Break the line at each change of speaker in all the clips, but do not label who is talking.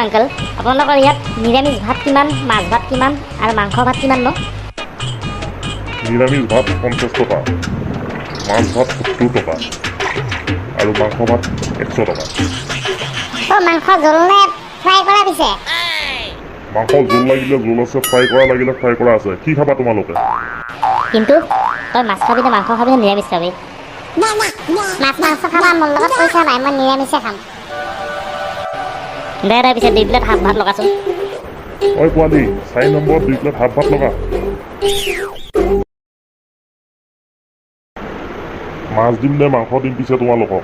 uncle আপোনালোকৰ ইয়াত নিৰামিষ ভাত কিমান মাছ ভাত কিমান আৰু মাংস ভাত কিমান ন
নিৰামিষ ভাত 50 টকা মাছ ভাত 70 টকা আৰু মাংস ভাত 100 টকা
মাংস জোল নে ফ্ৰাই কৰা পিছে
মাংস জোল লাগিলে জোল আছে ফ্ৰাই কৰা লাগিলে ফ্ৰাই কৰা আছে কি খাবা তোমালোকে
কিন্তু তই মাছ খাবি নে মাংস খাবি নে নিৰামিষ খাবি
মাছ মাংস খাবা মোৰ লগত পইচা নাই মই নিৰামিষে খাম
দে পিছে 2 প্লেট হাফ ভাত লগাচোন
ঐ পোৱালি 4 নম্বৰত 2 প্লেট হাফ ভাত লগা মাছ দিম নে মাংস দিম পিছে তোমালোকক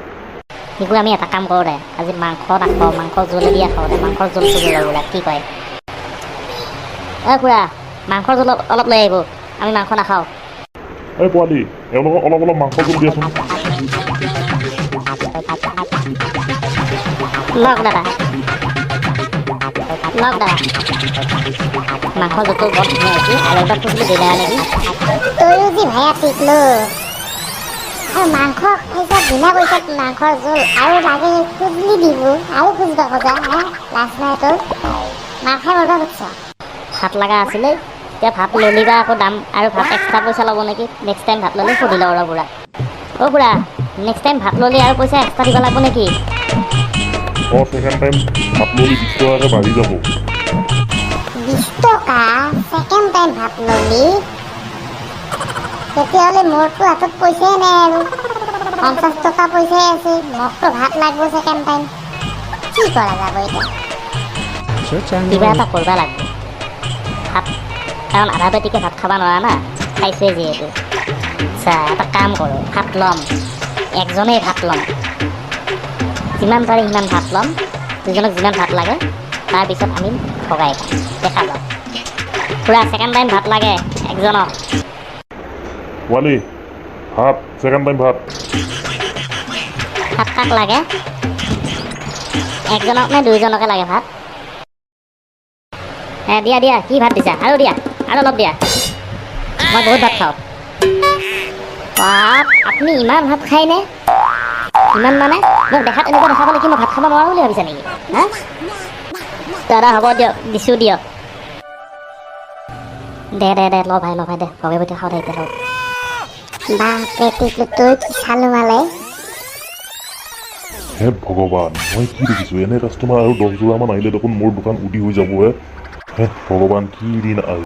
শিকু আমি এটা কাম কৰোঁ দে আজি মাংস নাখাওঁ মাংস জোলে দিয়া খাওঁ দে মাংসৰ জোল চুজি ল'ব কি কয় খুৰা মাংসৰ জোল অলপ লৈ আহিব আমি মাংস নাখাওঁ
ঐ পোৱালি এওঁলোকক অলপ অলপ মাংস জোল দিয়াচোন
লওক দাদা মাংস জোলটো বৰ ধুনীয়া হৈছে আৰু এবাৰ খুজিলে দিলে নেকি
তয়ো যি ভায়া টিকলো আৰু মাংস খাইছা বিনা পইচাত মাংসৰ জোল আৰু লাগে খুজলি দিব আৰু খুজিব খোজা লাজ নাই তোৰ মাৰ খাই মজা খুজছ
ভাত লগা আছিলে এতিয়া ভাত ললিবা আকৌ দাম আৰু ভাত এক্সট্ৰা পইচা ল'ব নেকি নেক্সট টাইম ভাত ল'লে সুধি লওঁ আৰু বুঢ়া বুঢ়া নেক্সট টাইম ভাত ল'লে আৰু পইচা এক্সট্ৰা দিব লাগিব নেকি
সেকেণ্ড টাইম ভাত ল'লি 20 টকাকৈ বাঢ়ি যাব
20 টকা সেকেণ্ড টাইম ভাত ল'লি তেতিয়াহ'লে মোৰতো হাতত পইচাই নাই আৰু 50 টকা পইচাই আছে মোকতো ভাত লাগিব সেকেণ্ড টাইম কি কৰা যাব এতিয়া
কিবা এটা কৰিব লাগিব ভাত কাৰণ আধা পেটিকে ভাত খাব নোৱাৰা না খাইছে যিহেতু আচ্ছা এটা কাম কৰোঁ ভাত ল'ম একজনেই ভাত ল'ম যিমান পাৰি সিমান ভাত ল'ম দুজনক যিমান ভাত লাগে তাৰপিছত আমি ভগাই খাম দেখা যাম পুৰা ছেকেণ্ড টাইম ভাত লাগে একজনক
পোৱালি ভাত ছেকেণ্ড টাইম ভাত
ভাত কাক লাগে একজনক নে দুইজনকে লাগে ভাত দিয়া কি ভাত দিছা আৰু দিয়া আৰু অলপ দিয়া মই বহুত ভাত খাওঁ বাপ আপুনি ইমান ভাত খায়নে ইমান মানে মোক দেখাত এনেকুৱা দেখাব নেকি মই ভাত খাব নোৱাৰোঁ বুলি ভাবিছা নেকি হা দাদা হ'ব দিয়ক দিছোঁ দিয়ক দে ল ভাই দে ভগে ভগে খাওঁ দে এতিয়া লওক
বাপৰে টিকলো তই কি চালো মালে
হে ভগৱান মই কি দেখিছোঁ এনে কাষ্টমাৰ আৰু 10 যোৰামান আহিলে দেখোন মোৰ দোকান উদি হৈ যাব হে ভগৱান কি দিন আহিল